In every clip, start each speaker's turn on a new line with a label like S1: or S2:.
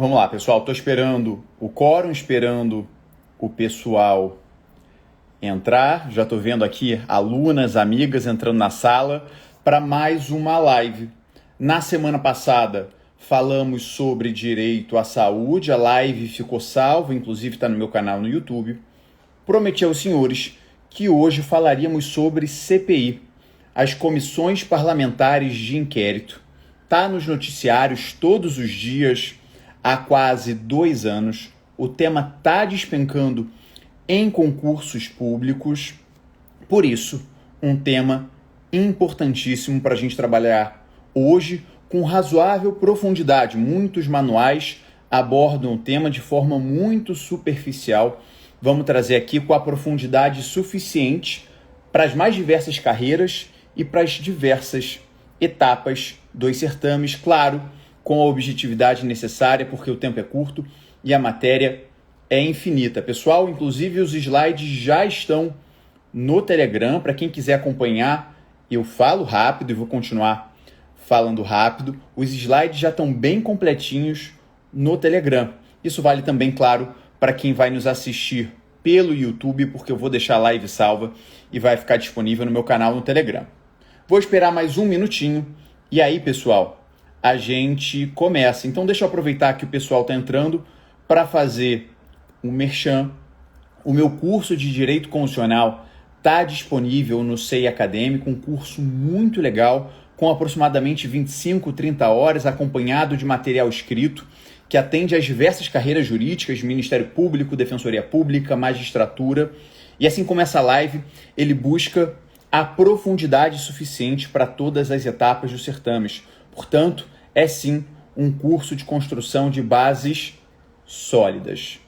S1: Vamos lá, pessoal. Estou esperando o quórum, esperando o pessoal entrar. Já estou vendo aqui alunas, amigas entrando na sala para mais uma live. Na semana passada falamos sobre direito à saúde. A live ficou salva, inclusive está no meu canal no YouTube. Prometi aos senhores que hoje falaríamos sobre CPI, as comissões parlamentares de inquérito. Está nos noticiários todos os dias. Há quase 2 anos, o tema está despencando em concursos públicos. Por isso, um tema importantíssimo para a gente trabalhar hoje com razoável profundidade. Muitos manuais abordam o tema de forma muito superficial. Vamos trazer aqui com a profundidade suficiente para as mais diversas carreiras e para as diversas etapas dos certames, claro, com a objetividade necessária, porque o tempo é curto e a matéria é infinita. Pessoal, inclusive os slides já estão no Telegram. Para quem quiser acompanhar, eu falo rápido e vou continuar falando rápido. Os slides já estão bem completinhos no Telegram. Isso vale também, claro, para quem vai nos assistir pelo YouTube, porque eu vou deixar a live salva e vai ficar disponível no meu canal no Telegram. Vou esperar mais um minutinho e aí, pessoal, a gente começa. Então deixa eu aproveitar que o pessoal está entrando para fazer um merchan. O meu curso de Direito Constitucional está disponível no SEI Acadêmico, um curso muito legal, com aproximadamente 25, 30 horas, acompanhado de material escrito, que atende às diversas carreiras jurídicas, Ministério Público, Defensoria Pública, Magistratura. E assim como essa live, ele busca a profundidade suficiente para todas as etapas dos certames. Portanto, é sim um curso de construção de bases sólidas.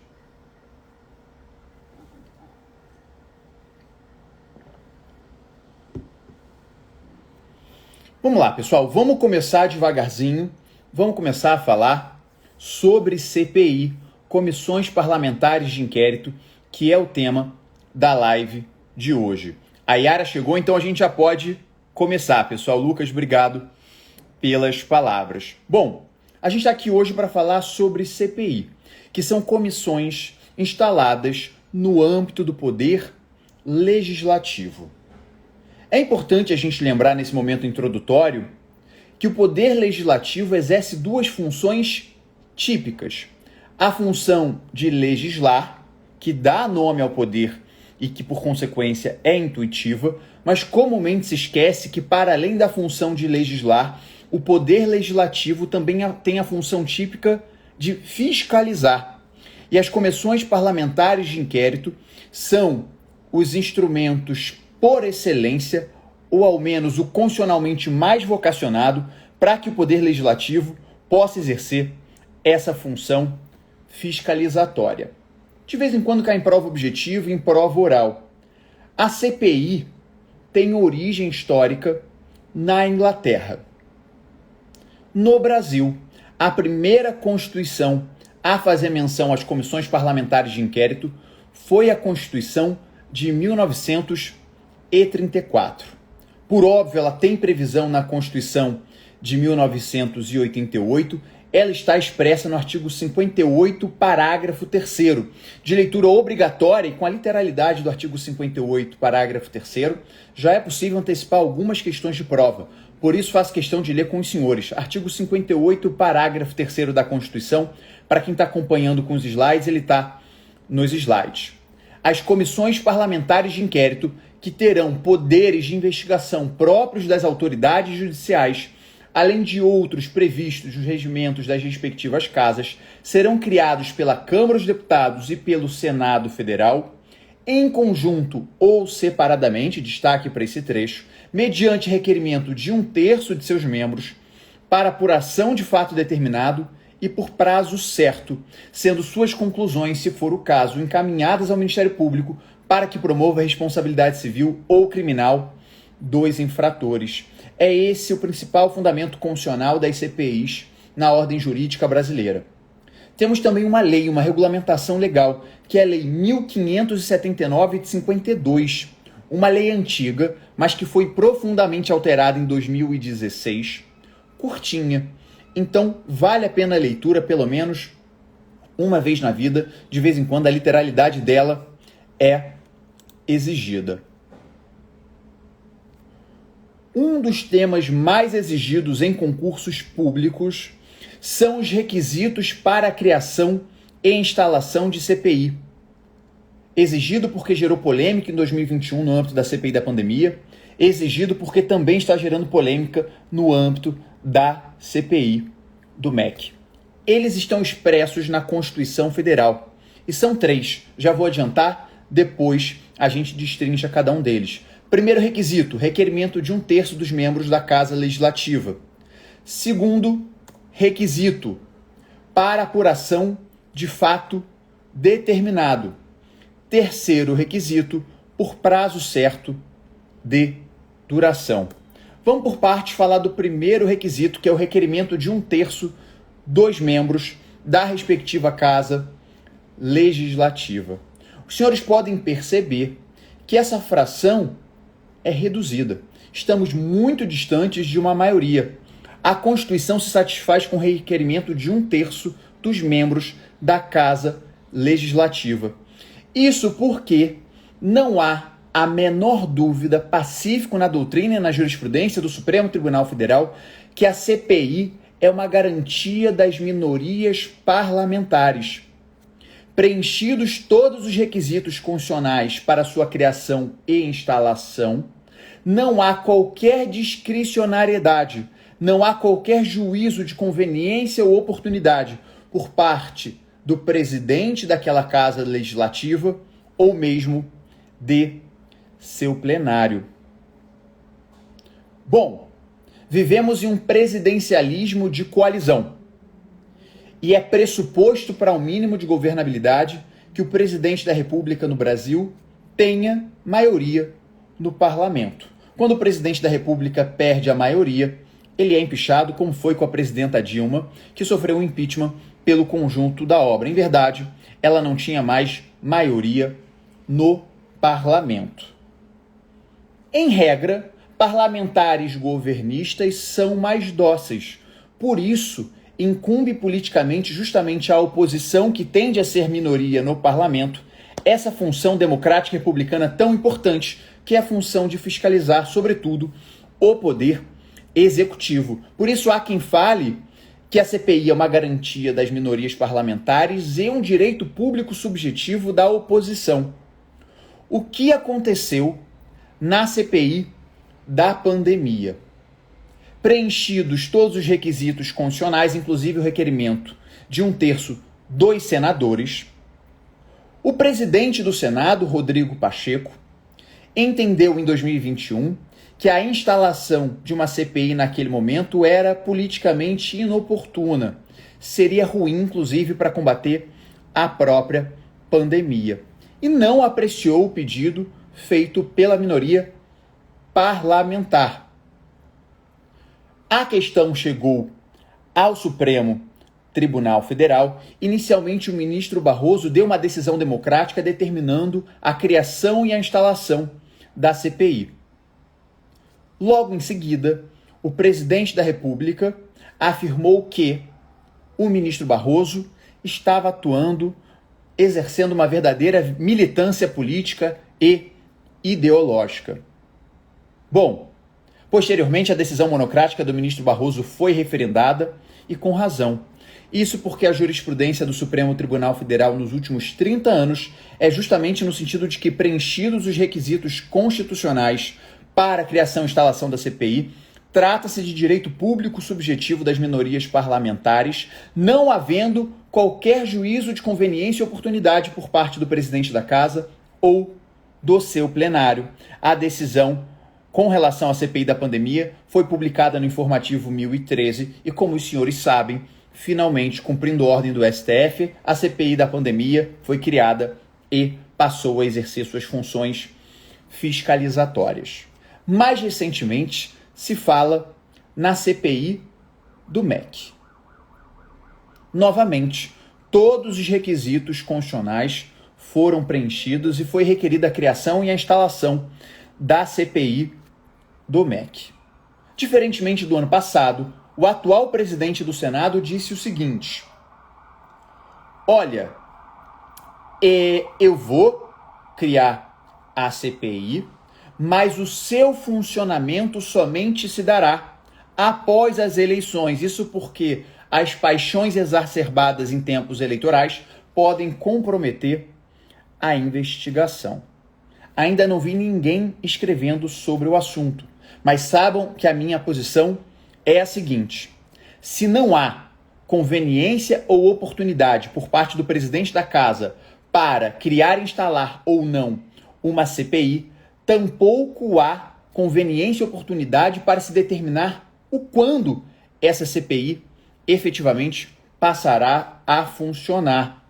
S1: Vamos lá, pessoal. Vamos começar devagarzinho. Vamos começar a falar sobre CPI, Comissões Parlamentares de Inquérito, que é o tema da live de hoje. A Yara chegou, então a gente já pode começar, pessoal. Lucas, obrigado pelas palavras. Bom, a gente está aqui hoje para falar sobre CPI, que são comissões instaladas no âmbito do poder legislativo. É importante a gente lembrar nesse momento introdutório que o poder legislativo exerce 2 funções típicas. A função de legislar, que dá nome ao poder e que, por consequência, é intuitiva, mas comumente se esquece que, para além da função de legislar, o poder legislativo também tem a função típica de fiscalizar. E as comissões parlamentares de inquérito são os instrumentos por excelência, ou ao menos o constitucionalmente mais vocacionado, para que o poder legislativo possa exercer essa função fiscalizatória. De vez em quando cai em prova objetiva e em prova oral. A CPI tem origem histórica na Inglaterra. No Brasil, a primeira Constituição a fazer menção às comissões parlamentares de inquérito foi a Constituição de 1934. Por óbvio, ela tem previsão na Constituição de 1988, ela está expressa no artigo 58, parágrafo 3º, de leitura obrigatória, e com a literalidade do artigo 58, parágrafo 3º, já é possível antecipar algumas questões de prova. Por isso, faço questão de ler com os senhores. Artigo 58, parágrafo 3º da Constituição. Para quem está acompanhando com os slides, ele está nos slides. As comissões parlamentares de inquérito, que terão poderes de investigação próprios das autoridades judiciais, além de outros previstos nos regimentos das respectivas casas, serão criados pela Câmara dos Deputados e pelo Senado Federal, em conjunto ou separadamente, destaque para esse trecho, mediante requerimento de 1/3 de seus membros, para apuração de fato determinado e por prazo certo, sendo suas conclusões, se for o caso, encaminhadas ao Ministério Público para que promova a responsabilidade civil ou criminal dos infratores. É esse o principal fundamento constitucional das CPIs na ordem jurídica brasileira. Temos também uma lei, uma regulamentação legal, que é a Lei 1579 de 52, uma lei antiga, mas que foi profundamente alterada em 2016, curtinha. Então, vale a pena a leitura, pelo menos uma vez na vida, de vez em quando a literalidade dela é exigida. Um dos temas mais exigidos em concursos públicos são os requisitos para a criação e instalação de CPI. Exigido porque gerou polêmica em 2021 no âmbito da CPI da pandemia, exigido porque também está gerando polêmica no âmbito da CPI do MEC. Eles estão expressos na Constituição Federal e são 3. Já vou adiantar, depois a gente destrincha cada um deles. Primeiro requisito, requerimento de 1/3 dos membros da Casa Legislativa. Segundo requisito, para apuração de fato determinado. Terceiro requisito, por prazo certo de duração. Vamos por partes falar do primeiro requisito, que é o requerimento de 1/3 dos membros da respectiva Casa Legislativa. Os senhores podem perceber que essa fração é reduzida. Estamos muito distantes de uma maioria. A Constituição se satisfaz com o requerimento de 1/3 dos membros da Casa Legislativa. Isso porque não há a menor dúvida pacífico na doutrina e na jurisprudência do Supremo Tribunal Federal que a CPI é uma garantia das minorias parlamentares. Preenchidos todos os requisitos constitucionais para sua criação e instalação, não há qualquer discricionariedade, não há qualquer juízo de conveniência ou oportunidade por parte do presidente daquela Casa Legislativa ou mesmo de seu plenário. Bom, vivemos em um presidencialismo de coalizão e é pressuposto para um mínimo de governabilidade que o presidente da República no Brasil tenha maioria no parlamento. Quando o presidente da República perde a maioria, ele é empichado, como foi com a presidenta Dilma, que sofreu um impeachment pelo conjunto da obra. Em verdade, ela não tinha mais maioria no parlamento. Em regra, parlamentares governistas são mais dóceis. Por isso, incumbe politicamente justamente à oposição, que tende a ser minoria no parlamento, essa função democrática republicana tão importante, que é a função de fiscalizar, sobretudo, o poder executivo. Por isso há quem fale que a CPI é uma garantia das minorias parlamentares e um direito público subjetivo da oposição. O que aconteceu na CPI da pandemia? Preenchidos todos os requisitos constitucionais, inclusive o requerimento de 1/3 dos senadores, o presidente do Senado, Rodrigo Pacheco, entendeu em 2021 que a instalação de uma CPI naquele momento era politicamente inoportuna, seria ruim, inclusive, para combater a própria pandemia. E não apreciou o pedido feito pela minoria parlamentar. A questão chegou ao Supremo Tribunal Federal. Inicialmente, o ministro Barroso deu uma decisão democrática determinando a criação e a instalação da CPI. Logo em seguida, o presidente da República afirmou que o ministro Barroso estava atuando, exercendo uma verdadeira militância política e ideológica. Bom, posteriormente a decisão monocrática do ministro Barroso foi referendada e com razão. Isso porque a jurisprudência do Supremo Tribunal Federal nos últimos 30 anos é justamente no sentido de que, preenchidos os requisitos constitucionais para a criação e instalação da CPI, trata-se de direito público subjetivo das minorias parlamentares, não havendo qualquer juízo de conveniência e oportunidade por parte do presidente da Casa ou do seu plenário. A decisão com relação à CPI da pandemia foi publicada no Informativo 1013 e, como os senhores sabem, finalmente, cumprindo ordem do STF, a CPI da pandemia foi criada e passou a exercer suas funções fiscalizatórias. Mais recentemente, se fala na CPI do MEC. Novamente, todos os requisitos constitucionais foram preenchidos e foi requerida a criação e a instalação da CPI do MEC. Diferentemente do ano passado, o atual presidente do Senado disse o seguinte: olha, eu vou criar a CPI, mas o seu funcionamento somente se dará após as eleições. Isso porque as paixões exacerbadas em tempos eleitorais podem comprometer a investigação. Ainda não vi ninguém escrevendo sobre o assunto, mas saibam que a minha posição é a seguinte: se não há conveniência ou oportunidade por parte do presidente da casa para criar, instalar ou não uma CPI, tampouco há conveniência e oportunidade para se determinar o quando essa CPI efetivamente passará a funcionar.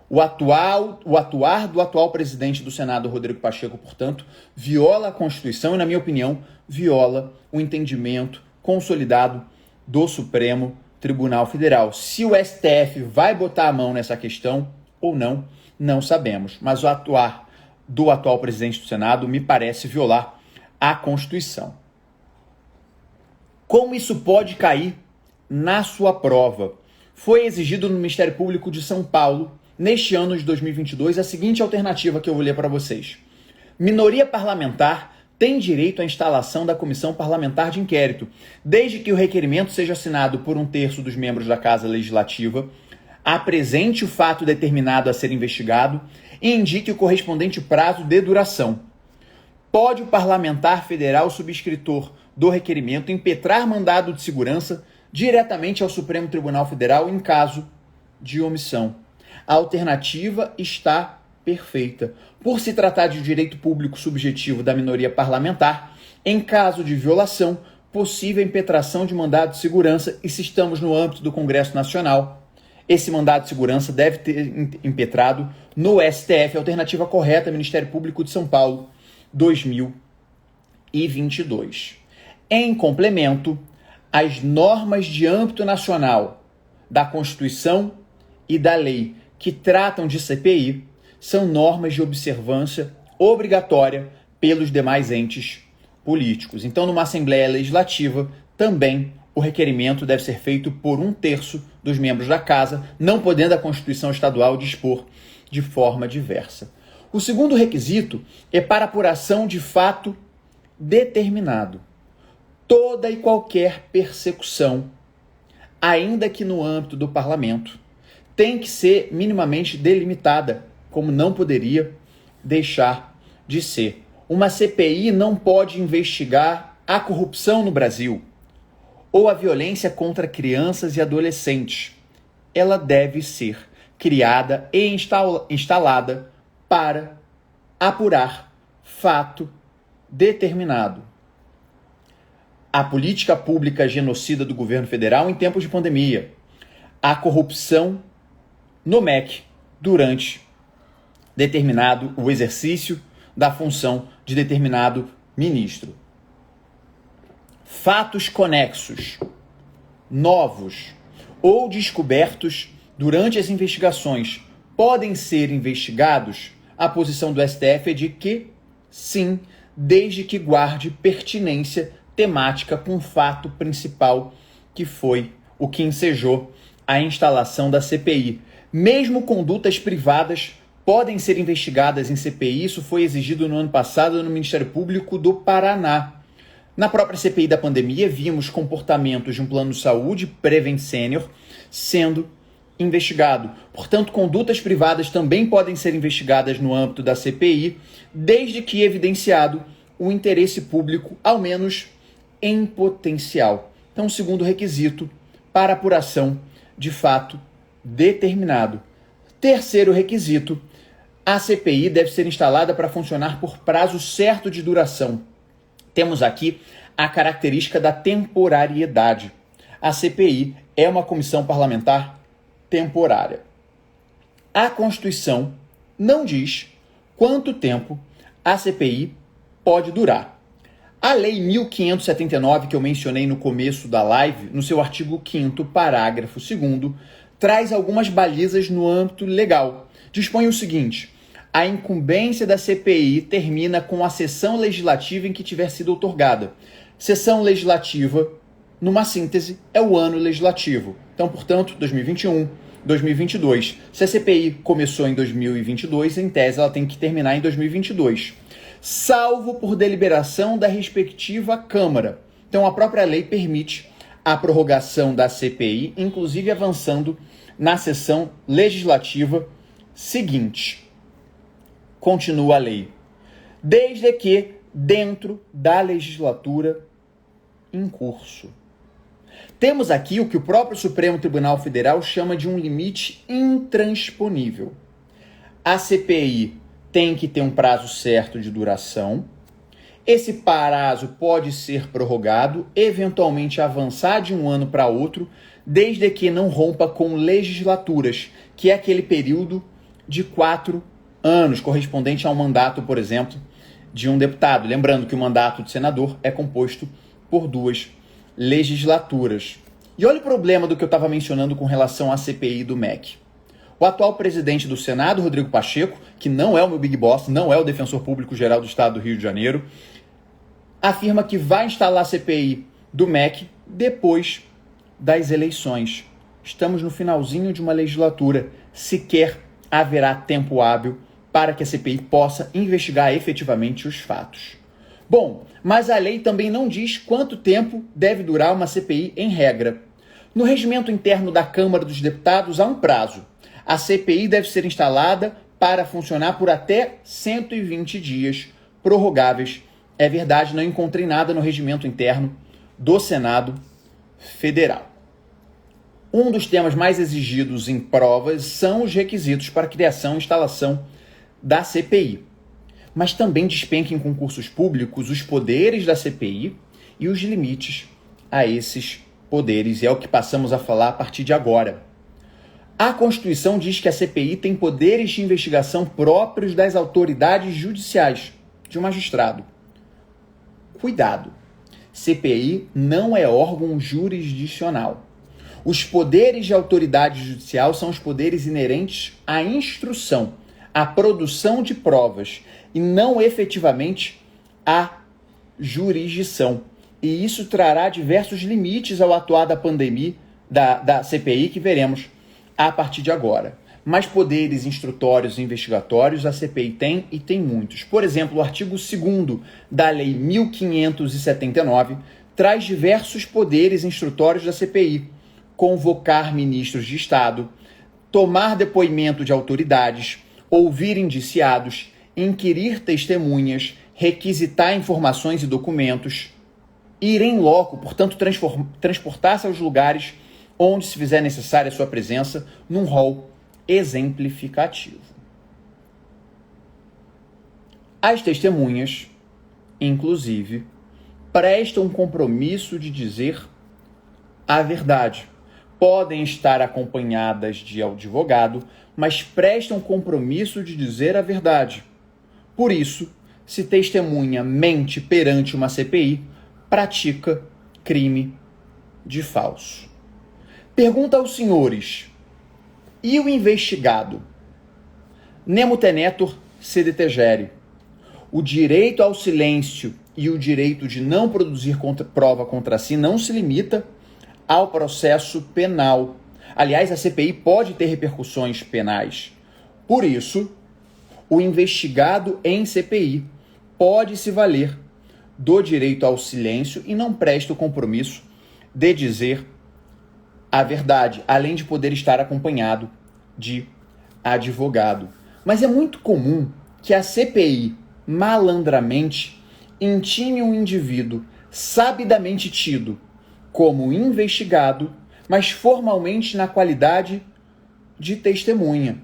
S1: O atuar do atual presidente do Senado, Rodrigo Pacheco, portanto, viola a Constituição e, na minha opinião, viola o entendimento consolidado do Supremo Tribunal Federal. Se o STF vai botar a mão nessa questão ou não, não sabemos. Mas o atuar do atual presidente do Senado me parece violar a Constituição. Como isso pode cair na sua prova? Foi exigido no Ministério Público de São Paulo, neste ano de 2022, a seguinte alternativa que eu vou ler para vocês. Minoria parlamentar tem direito à instalação da Comissão Parlamentar de Inquérito, desde que o requerimento seja assinado por 1/3 dos membros da Casa Legislativa, apresente o fato determinado a ser investigado e indique o correspondente prazo de duração. Pode o parlamentar federal subscritor do requerimento impetrar mandado de segurança diretamente ao Supremo Tribunal Federal em caso de omissão. A alternativa está perfeita. Por se tratar de direito público subjetivo da minoria parlamentar, em caso de violação, possível impetração de mandado de segurança, e se estamos no âmbito do Congresso Nacional, esse mandado de segurança deve ter impetrado no STF. Alternativa correta, Ministério Público de São Paulo, 2022. Em complemento, as normas de âmbito nacional da Constituição e da lei que tratam de CPI são normas de observância obrigatória pelos demais entes políticos. Então, numa Assembleia Legislativa, também o requerimento deve ser feito por 1/3 dos membros da Casa, não podendo a Constituição Estadual dispor de forma diversa. O segundo requisito é para apuração de fato determinado. Toda e qualquer persecução, ainda que no âmbito do parlamento, tem que ser minimamente delimitada, como não poderia deixar de ser. Uma CPI não pode investigar a corrupção no Brasil ou a violência contra crianças e adolescentes. Ela deve ser criada e instalada para apurar fato determinado. A política pública genocida do governo federal em tempos de pandemia. A corrupção no MEC durante o exercício da função de determinado ministro. Fatos conexos, novos ou descobertos durante as investigações podem ser investigados? A posição do STF é de que sim, desde que guarde pertinência temática com o fato principal, que foi o que ensejou a instalação da CPI. Mesmo condutas privadas podem ser investigadas em CPI. Isso foi exigido no ano passado no Ministério Público do Paraná. Na própria CPI da pandemia, vimos comportamentos de um plano de saúde, Prevent Senior, sendo investigado. Portanto, condutas privadas também podem ser investigadas no âmbito da CPI, desde que evidenciado o interesse público, ao menos em potencial. Então, segundo requisito para apuração de fato determinado. Terceiro requisito, a CPI deve ser instalada para funcionar por prazo certo de duração. Temos aqui a característica da temporariedade. A CPI é uma comissão parlamentar temporária. A Constituição não diz quanto tempo a CPI pode durar. A Lei 1579, que eu mencionei no começo da live, no seu artigo 5º, parágrafo 2º, traz algumas balizas no âmbito legal. Dispõe o seguinte: a incumbência da CPI termina com a sessão legislativa em que tiver sido outorgada. Sessão legislativa, numa síntese, é o ano legislativo. Então, portanto, 2021, 2022. Se a CPI começou em 2022, em tese ela tem que terminar em 2022, salvo por deliberação da respectiva Câmara. Então a própria lei permite a prorrogação da CPI, inclusive avançando na sessão legislativa seguinte. Continua a lei. Desde que dentro da legislatura em curso. Temos aqui o que o próprio Supremo Tribunal Federal chama de um limite intransponível. A CPI tem que ter um prazo certo de duração. Esse prazo pode ser prorrogado, eventualmente avançar de um ano para outro, desde que não rompa com legislaturas, que é aquele período de 4 anos, correspondente a um mandato, por exemplo, de um deputado. Lembrando que o mandato de senador é composto por 2 legislaturas. E olha o problema do que eu estava mencionando com relação à CPI do MEC. O atual presidente do Senado, Rodrigo Pacheco, que não é o meu Big Boss, não é o defensor público-geral do Estado do Rio de Janeiro, afirma que vai instalar a CPI do MEC depois das eleições. Estamos no finalzinho de uma legislatura. Sequer haverá tempo hábil para que a CPI possa investigar efetivamente os fatos. Bom, mas a lei também não diz quanto tempo deve durar uma CPI em regra. No regimento interno da Câmara dos Deputados há um prazo. A CPI deve ser instalada para funcionar por até 120 dias, prorrogáveis. É verdade, não encontrei nada no regimento interno do Senado Federal. Um dos temas mais exigidos em provas são os requisitos para criação e instalação da CPI. Mas também despenca em concursos públicos os poderes da CPI e os limites a esses poderes. E é o que passamos a falar a partir de agora. A Constituição diz que a CPI tem poderes de investigação próprios das autoridades judiciais, de um magistrado. Cuidado, CPI não é órgão jurisdicional. Os poderes de autoridade judicial são os poderes inerentes à instrução, à produção de provas e não efetivamente à jurisdição. E isso trará diversos limites ao atuar da pandemia, da CPI, que veremos a partir de agora. Mas poderes instrutórios e investigatórios a CPI tem, e tem muitos. Por exemplo, o artigo 2º da Lei 1579 traz diversos poderes instrutórios da CPI: convocar ministros de Estado, tomar depoimento de autoridades, ouvir indiciados, inquirir testemunhas, requisitar informações e documentos, ir em loco, portanto, transportar-se aos lugares onde se fizer necessária a sua presença, num rol exemplificativo. As testemunhas, inclusive, prestam compromisso de dizer a verdade. Podem estar acompanhadas de advogado, mas prestam compromisso de dizer a verdade. Por isso, se testemunha mente perante uma CPI, pratica crime de falso. Pergunta aos senhores: e o investigado? Nemo tenetur sede tegere. O direito ao silêncio e o direito de não produzir prova contra si não se limita ao processo penal. Aliás, a CPI pode ter repercussões penais. Por isso, o investigado em CPI pode se valer do direito ao silêncio e não presta o compromisso de dizer a verdade, além de poder estar acompanhado de advogado. Mas é muito comum que a CPI, malandramente, intime um indivíduo sabidamente tido como investigado, mas formalmente na qualidade de testemunha.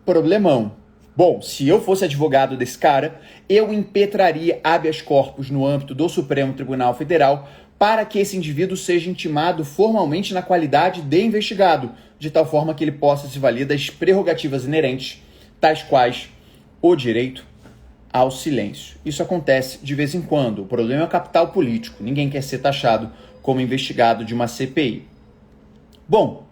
S1: Problemão. Bom, se eu fosse advogado desse cara, eu impetraria habeas corpus no âmbito do Supremo Tribunal Federal para que esse indivíduo seja intimado formalmente na qualidade de investigado, de tal forma que ele possa se valer das prerrogativas inerentes, tais quais o direito ao silêncio. Isso acontece de vez em quando. O problema é o capital político. Ninguém quer ser taxado como investigado de uma CPI. Bom,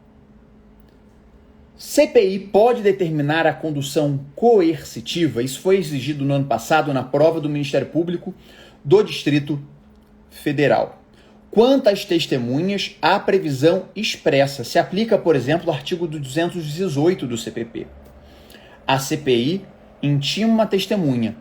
S1: CPI pode determinar a condução coercitiva. Isso foi exigido no ano passado na prova do Ministério Público do Distrito Federal. Quanto às testemunhas, há previsão expressa. Se aplica, por exemplo, o artigo 218 do CPP. A CPI intima uma testemunha.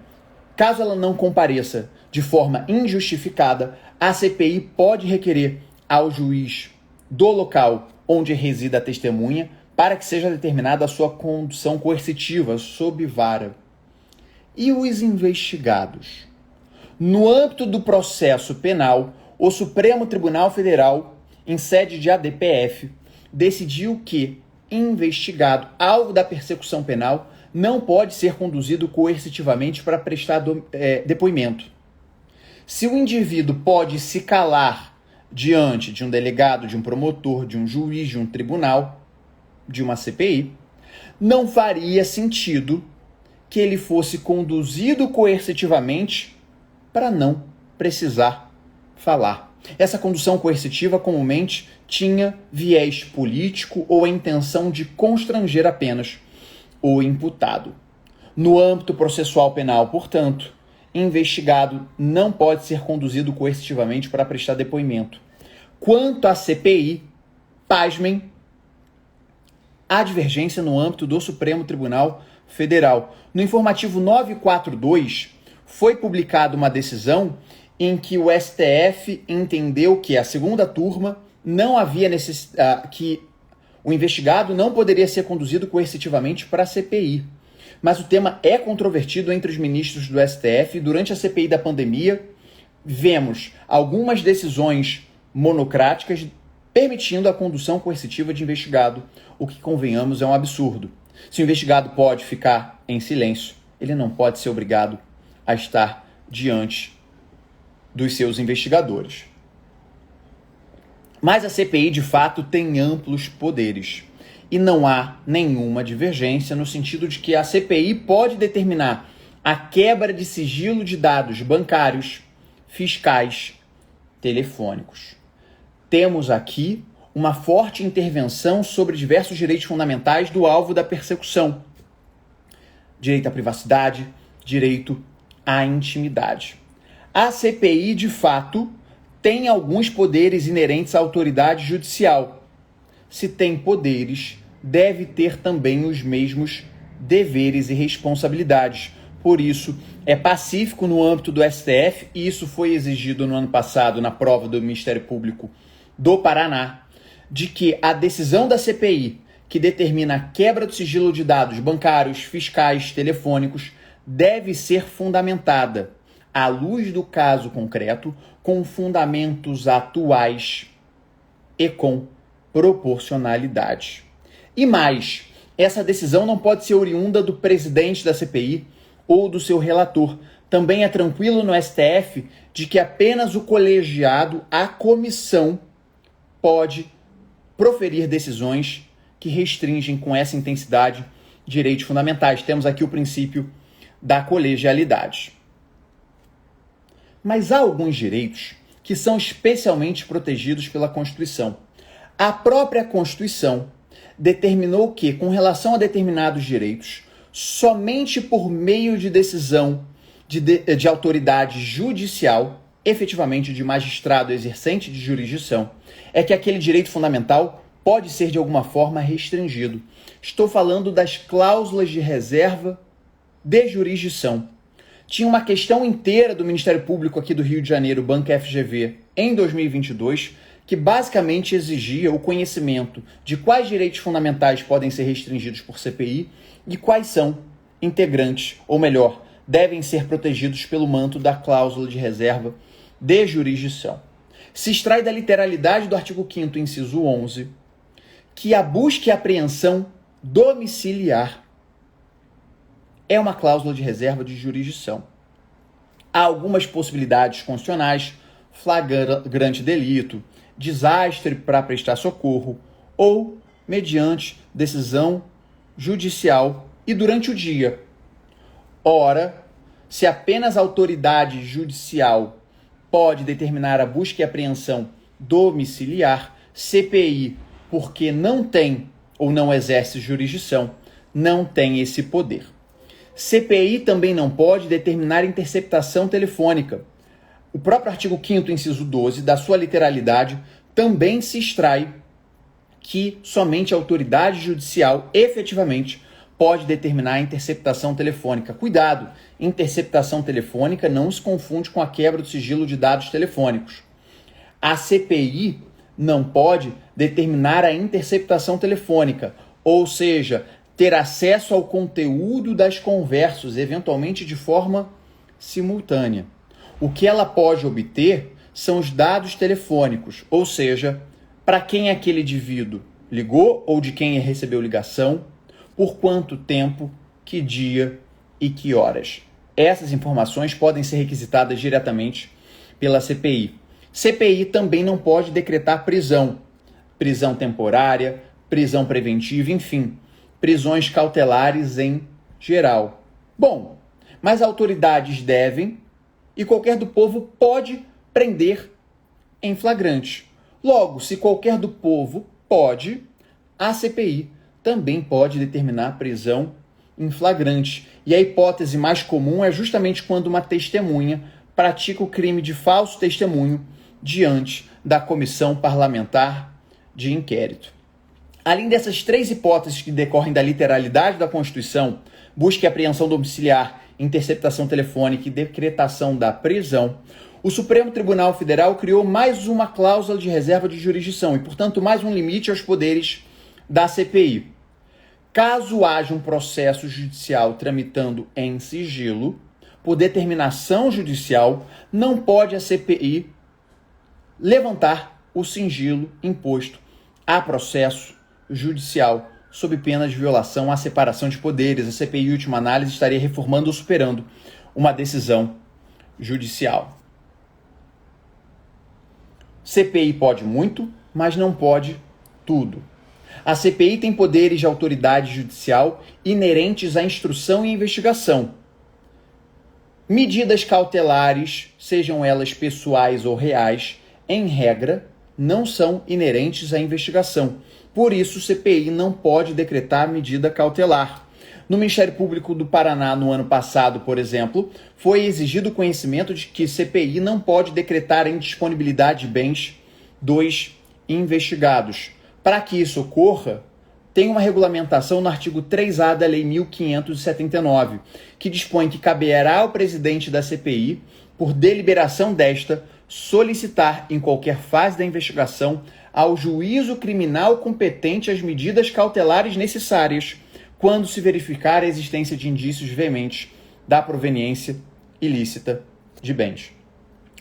S1: Caso ela não compareça de forma injustificada, a CPI pode requerer ao juiz do local onde resida a testemunha para que seja determinada a sua condução coercitiva sob vara. E os investigados? No âmbito do processo penal, o Supremo Tribunal Federal, em sede de ADPF, decidiu que investigado, alvo da persecução penal, não pode ser conduzido coercitivamente para prestar depoimento. Se o indivíduo pode se calar diante de um delegado, de um promotor, de um juiz, de um tribunal, de uma CPI, não faria sentido que ele fosse conduzido coercitivamente para não precisar falar. Essa condução coercitiva comumente tinha viés político ou a intenção de constranger apenas o imputado. No âmbito processual penal, portanto, investigado não pode ser conduzido coercitivamente para prestar depoimento. Quanto à CPI, pasmem, há divergência no âmbito do Supremo Tribunal Federal. No informativo 942, foi publicada uma decisão em que o STF entendeu que a segunda turma não havia que o investigado não poderia ser conduzido coercitivamente para a CPI. Mas o tema é controvertido entre os ministros do STF. Durante a CPI da pandemia, vemos algumas decisões monocráticas permitindo a condução coercitiva de investigado, o que, convenhamos, é um absurdo. Se o investigado pode ficar em silêncio, ele não pode ser obrigado a estar diante dos seus investigadores. Mas a CPI, de fato, tem amplos poderes. E não há nenhuma divergência no sentido de que a CPI pode determinar a quebra de sigilo de dados bancários, fiscais, telefônicos. Temos aqui uma forte intervenção sobre diversos direitos fundamentais do alvo da persecução. Direito à privacidade, direito à intimidade. A CPI, de fato, tem alguns poderes inerentes à autoridade judicial. Se tem poderes, deve ter também os mesmos deveres e responsabilidades. Por isso, é pacífico no âmbito do STF, e isso foi exigido no ano passado na prova do Ministério Público do Paraná, de que a decisão da CPI, que determina a quebra do sigilo de dados bancários, fiscais, telefônicos, deve ser fundamentada, à luz do caso concreto, com fundamentos atuais e com proporcionalidade. E mais, essa decisão não pode ser oriunda do presidente da CPI ou do seu relator. Também é tranquilo no STF de que apenas o colegiado, a comissão, pode proferir decisões que restringem com essa intensidade direitos fundamentais. Temos aqui o princípio da colegialidade. Mas há alguns direitos que são especialmente protegidos pela Constituição. A própria Constituição determinou que, com relação a determinados direitos, somente por meio de decisão de autoridade judicial, efetivamente de magistrado exercente de jurisdição, é que aquele direito fundamental pode ser de alguma forma restringido. Estou falando das cláusulas de reserva de jurisdição. Tinha uma questão inteira do Ministério Público aqui do Rio de Janeiro, Banco FGV, em 2022, que basicamente exigia o conhecimento de quais direitos fundamentais podem ser restringidos por CPI e quais são integrantes, ou melhor, devem ser protegidos pelo manto da cláusula de reserva de jurisdição. Se extrai da literalidade do artigo 5º, inciso 11, que a busca e apreensão domiciliar é uma cláusula de reserva de jurisdição. Há algumas possibilidades constitucionais: flagrante delito, desastre para prestar socorro ou mediante decisão judicial e durante o dia. Ora, se apenas a autoridade judicial pode determinar a busca e apreensão domiciliar, CPI, porque não tem ou não exerce jurisdição, não tem esse poder. CPI também não pode determinar interceptação telefônica. O próprio artigo 5º, inciso 12, da sua literalidade, também se extrai que somente a autoridade judicial efetivamente pode determinar a interceptação telefônica. Cuidado, interceptação telefônica não se confunde com a quebra do sigilo de dados telefônicos. A CPI não pode determinar a interceptação telefônica, ou seja, ter acesso ao conteúdo das conversas, eventualmente de forma simultânea. O que ela pode obter são os dados telefônicos, ou seja, para quem aquele indivíduo ligou ou de quem recebeu ligação, por quanto tempo, que dia e que horas. Essas informações podem ser requisitadas diretamente pela CPI. CPI também não pode decretar prisão temporária, prisão preventiva, enfim, prisões cautelares em geral. Bom, mas autoridades devem e qualquer do povo pode prender em flagrante. Logo, se qualquer do povo pode, a CPI também pode determinar prisão em flagrante. E a hipótese mais comum é justamente quando uma testemunha pratica o crime de falso testemunho diante da comissão parlamentar de inquérito. Além dessas três hipóteses que decorrem da literalidade da Constituição, busca e apreensão domiciliar, interceptação telefônica e decretação da prisão, o Supremo Tribunal Federal criou mais uma cláusula de reserva de jurisdição e, portanto, mais um limite aos poderes da CPI. Caso haja um processo judicial tramitando em sigilo, por determinação judicial, não pode a CPI levantar o sigilo imposto a processo judicial, sob pena de violação à separação de poderes. A CPI, em última análise, estaria reformando ou superando uma decisão judicial. CPI pode muito, mas não pode tudo. A CPI tem poderes de autoridade judicial inerentes à instrução e investigação. Medidas cautelares, sejam elas pessoais ou reais, em regra, não são inerentes à investigação. Por isso, o CPI não pode decretar medida cautelar. No Ministério Público do Paraná, no ano passado, por exemplo, foi exigido o conhecimento de que CPI não pode decretar a indisponibilidade de bens dos investigados. Para que isso ocorra, tem uma regulamentação no artigo 3A da Lei 1579, que dispõe que caberá ao presidente da CPI, por deliberação desta, solicitar em qualquer fase da investigação ao juízo criminal competente as medidas cautelares necessárias quando se verificar a existência de indícios veementes da proveniência ilícita de bens.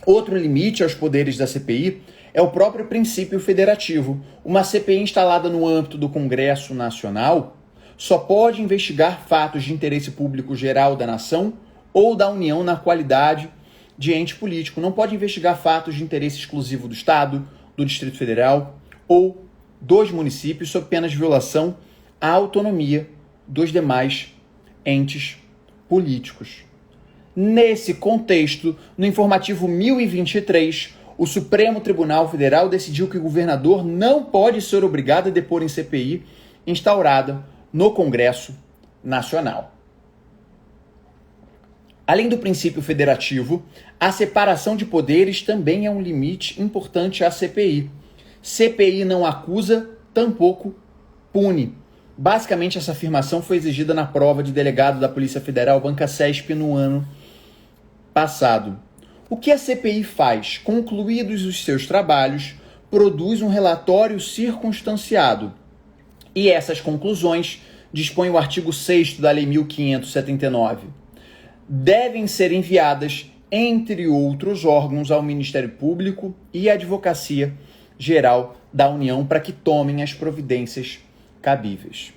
S1: Outro limite aos poderes da CPI é o próprio princípio federativo. Uma CPI instalada no âmbito do Congresso Nacional só pode investigar fatos de interesse público geral da nação ou da União na qualidade de ente político. Não pode investigar fatos de interesse exclusivo do Estado, do Distrito Federal ou dos municípios, sob pena de violação à autonomia dos demais entes políticos. Nesse contexto, no informativo 1023, o Supremo Tribunal Federal decidiu que o governador não pode ser obrigado a depor em CPI instaurada no Congresso Nacional. Além do princípio federativo, a separação de poderes também é um limite importante à CPI. CPI não acusa, tampouco pune. Basicamente, essa afirmação foi exigida na prova de delegado da Polícia Federal Banca CESP no ano passado. O que a CPI faz? Concluídos os seus trabalhos, produz um relatório circunstanciado. E essas conclusões, dispõe o artigo 6º da Lei 1579, devem ser enviadas, entre outros órgãos, ao Ministério Público e à Advocacia Geral da União para que tomem as providências cabíveis.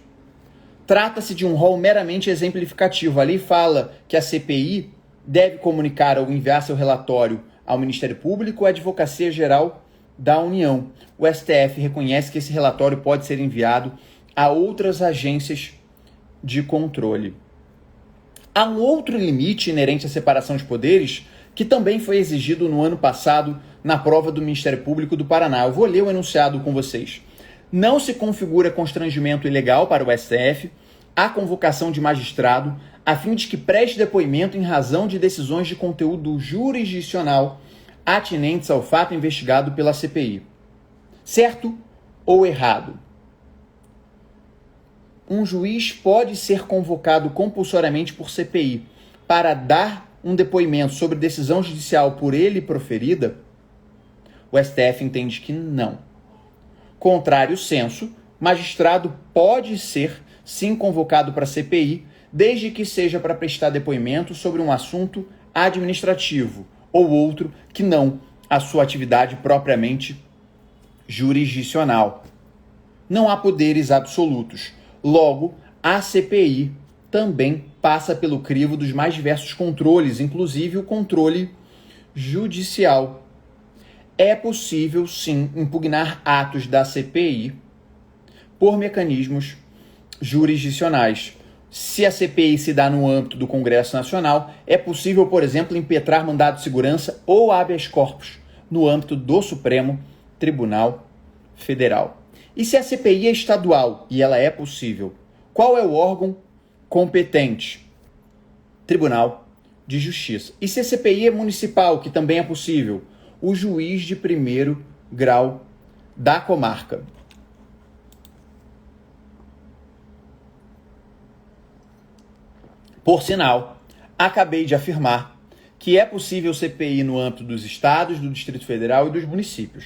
S1: Trata-se de um rol meramente exemplificativo. A lei fala que a CPI deve comunicar ou enviar seu relatório ao Ministério Público ou à Advocacia Geral da União. O STF reconhece que esse relatório pode ser enviado a outras agências de controle. Há um outro limite inerente à separação de poderes que também foi exigido no ano passado na prova do Ministério Público do Paraná. Eu vou ler o enunciado com vocês. Não se configura constrangimento ilegal para o STF a convocação de magistrado a fim de que preste depoimento em razão de decisões de conteúdo jurisdicional atinentes ao fato investigado pela CPI. Certo ou errado? Um juiz pode ser convocado compulsoriamente por CPI para dar um depoimento sobre decisão judicial por ele proferida? O STF entende que não. Contrário sensu, magistrado pode ser sim convocado para a CPI, desde que seja para prestar depoimento sobre um assunto administrativo ou outro que não a sua atividade propriamente jurisdicional. Não há poderes absolutos. Logo, a CPI também passa pelo crivo dos mais diversos controles, inclusive o controle judicial. É possível, sim, impugnar atos da CPI por mecanismos jurisdicionais. Se a CPI se dá no âmbito do Congresso Nacional, é possível, por exemplo, impetrar mandado de segurança ou habeas corpus no âmbito do Supremo Tribunal Federal. E se a CPI é estadual, e ela é possível, qual é o órgão competente? Tribunal de Justiça. E se a CPI é municipal, que também é possível, o juiz de primeiro grau da comarca. Por sinal, acabei de afirmar que é possível CPI no âmbito dos estados, do Distrito Federal e dos municípios.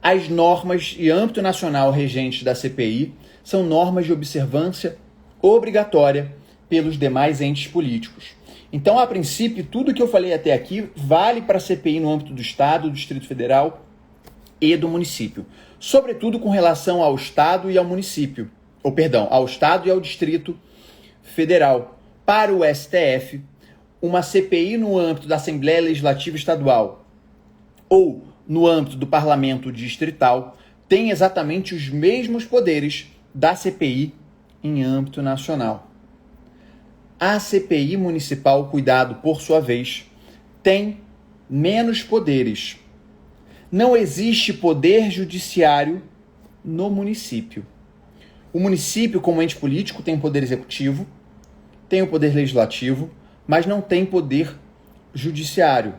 S1: As normas e âmbito nacional regentes da CPI são normas de observância obrigatória pelos demais entes políticos. Então, a princípio, tudo que eu falei até aqui vale para a CPI no âmbito do Estado, do Distrito Federal e do município. Sobretudo com relação ao Estado e ao município. Ao Estado e ao Distrito Federal. Para o STF, uma CPI no âmbito da Assembleia Legislativa Estadual ou no âmbito do Parlamento Distrital tem exatamente os mesmos poderes da CPI em âmbito nacional. A CPI municipal, cuidado por sua vez, tem menos poderes. Não existe poder judiciário no município. O município, como ente político, tem poder executivo, tem o poder legislativo, mas não tem poder judiciário.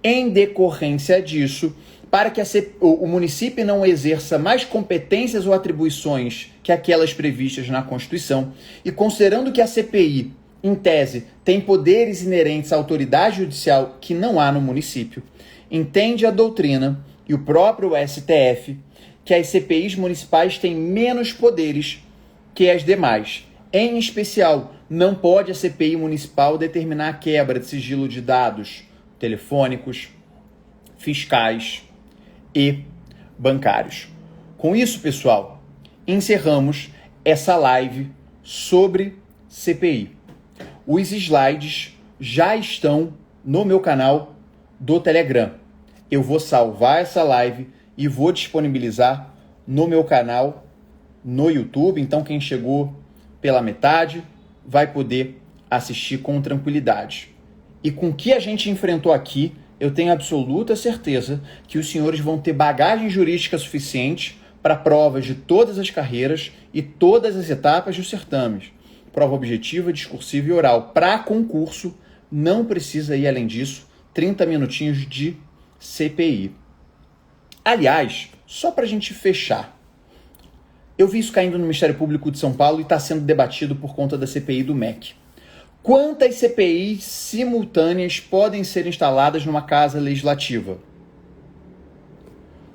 S1: Em decorrência disso, para que o município não exerça mais competências ou atribuições que aquelas previstas na Constituição, e considerando que a CPI, em tese, tem poderes inerentes à autoridade judicial que não há no município, entende a doutrina e o próprio STF que as CPIs municipais têm menos poderes que as demais. Em especial, não pode a CPI municipal determinar a quebra de sigilo de dados telefônicos, fiscais e bancários. Com isso, pessoal, encerramos essa live sobre CPI. Os slides já estão no meu canal do Telegram. Eu vou salvar essa live e vou disponibilizar no meu canal no YouTube. Então, quem chegou pela metade vai poder assistir com tranquilidade. E com o que a gente enfrentou aqui, eu tenho absoluta certeza que os senhores vão ter bagagem jurídica suficiente para provas de todas as carreiras e todas as etapas dos certames. Prova objetiva, discursiva e oral. Para concurso, não precisa ir além disso, 30 minutinhos de CPI. Aliás, só para a gente fechar, eu vi isso caindo no Ministério Público de São Paulo e está sendo debatido por conta da CPI do MEC. Quantas CPIs simultâneas podem ser instaladas numa casa legislativa?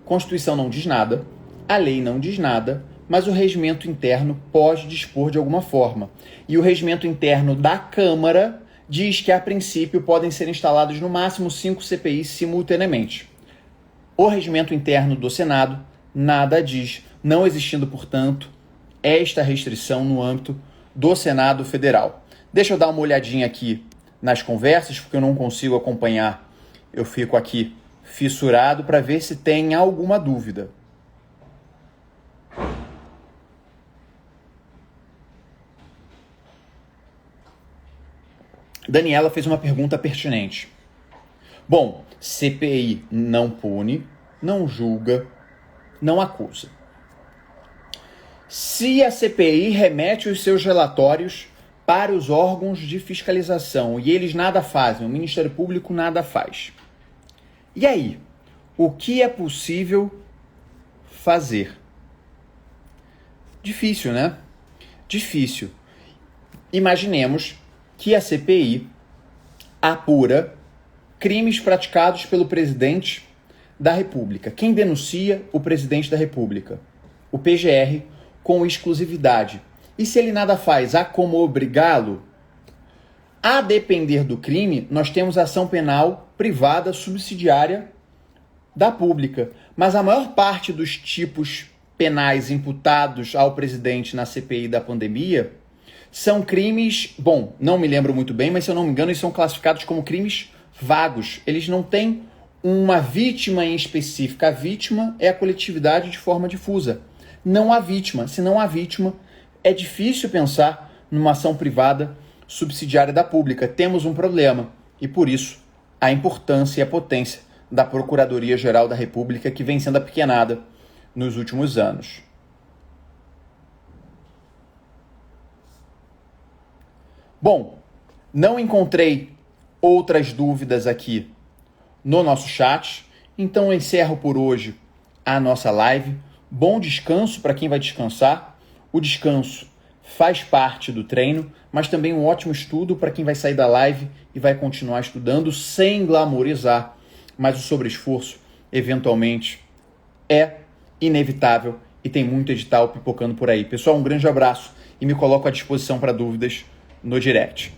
S1: Constituição não diz nada, a lei não diz nada, mas o regimento interno pode dispor de alguma forma. E o regimento interno da Câmara diz que, a princípio, podem ser instaladas no máximo 5 CPIs simultaneamente. O regimento interno do Senado nada diz, não existindo, portanto, esta restrição no âmbito do Senado Federal. Deixa eu dar uma olhadinha aqui nas conversas, porque eu não consigo acompanhar. Eu fico aqui fissurado para ver se tem alguma dúvida. Daniela fez uma pergunta pertinente. Bom, CPI não pune, não julga, não acusa. Se a CPI remete os seus relatórios para os órgãos de fiscalização e eles nada fazem, o Ministério Público nada faz, E aí, o que é possível fazer? Difícil, né? Difícil. Imaginemos que a CPI apura crimes praticados pelo presidente da República. Quem denuncia? O presidente da República. O PGR, com exclusividade. E se ele nada faz, há como obrigá-lo? A depender do crime, nós temos ação penal privada subsidiária da pública. Mas a maior parte dos tipos penais imputados ao presidente na CPI da pandemia são crimes, bom, não me lembro muito bem, mas se eu não me engano, eles são classificados como crimes vagos. Eles não têm uma vítima em específica. A vítima é a coletividade de forma difusa. Não há vítima. Se não há vítima, é difícil pensar numa ação privada subsidiária da pública. Temos um problema e, por isso, a importância e a potência da Procuradoria-Geral da República, que vem sendo apequenada nos últimos anos. Bom, não encontrei outras dúvidas aqui no nosso chat, então eu encerro por hoje a nossa live. Bom descanso para quem vai descansar. O descanso faz parte do treino, mas também um ótimo estudo para quem vai sair da live e vai continuar estudando sem glamorizar. Mas o sobreesforço, eventualmente, é inevitável e tem muito edital pipocando por aí. Pessoal, um grande abraço e me coloco à disposição para dúvidas no direct.